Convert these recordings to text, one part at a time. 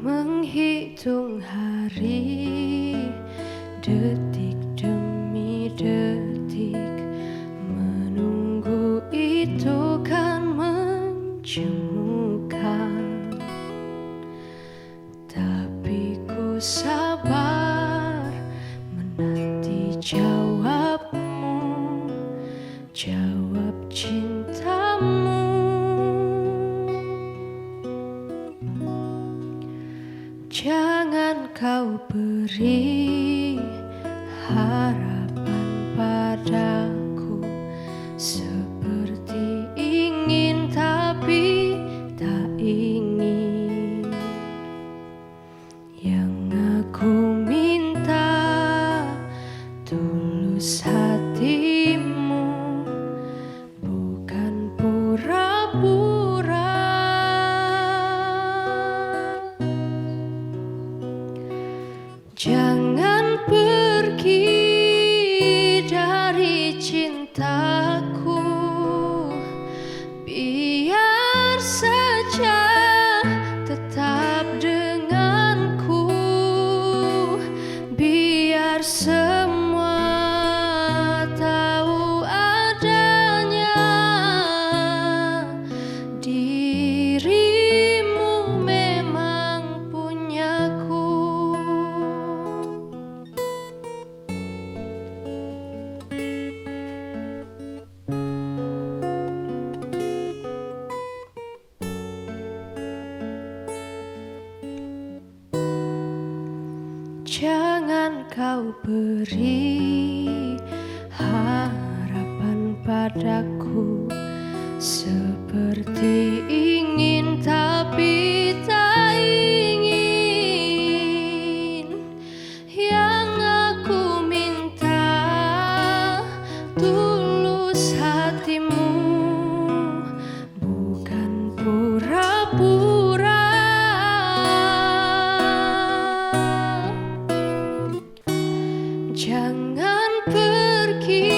Menghitung hari, detik demi detik, menunggu itu kan menjemukan. Tapi ku sabar menanti jawabmu, jawab cintamu. Jangan kau beri harapan padaku, seperti ingin tapi tak ingin. Yang aku minta tulus hatimu, bukan pura-pura. Jangan pergi dari cintaku, biar saja tetap denganku, biar semua tahu adanya dirimu memang punyaku. Jangan kau beri harapan padaku, seperti ingin tapi tak ingin. Yang aku minta tulus hatimu, bukan pura-pura. Jangan pergi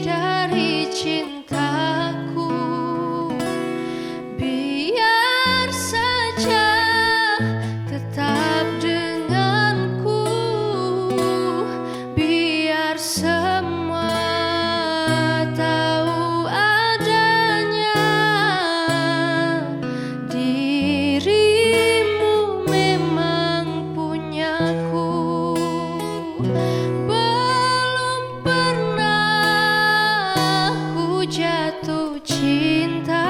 dari cintaku, biar saja tetap denganku, biar semua tahu adanya dirimu memang punyaku. Belum pernah ku jatuh cinta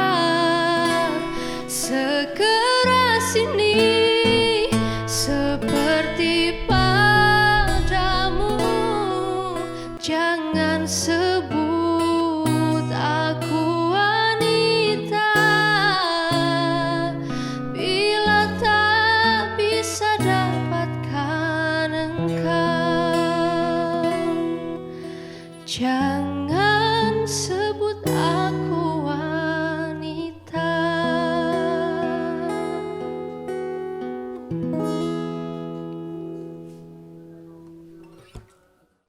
sekeras ini, seperti padamu. Jangan sebut aku wanita bila tak bisa dapatkan engkau. Jangan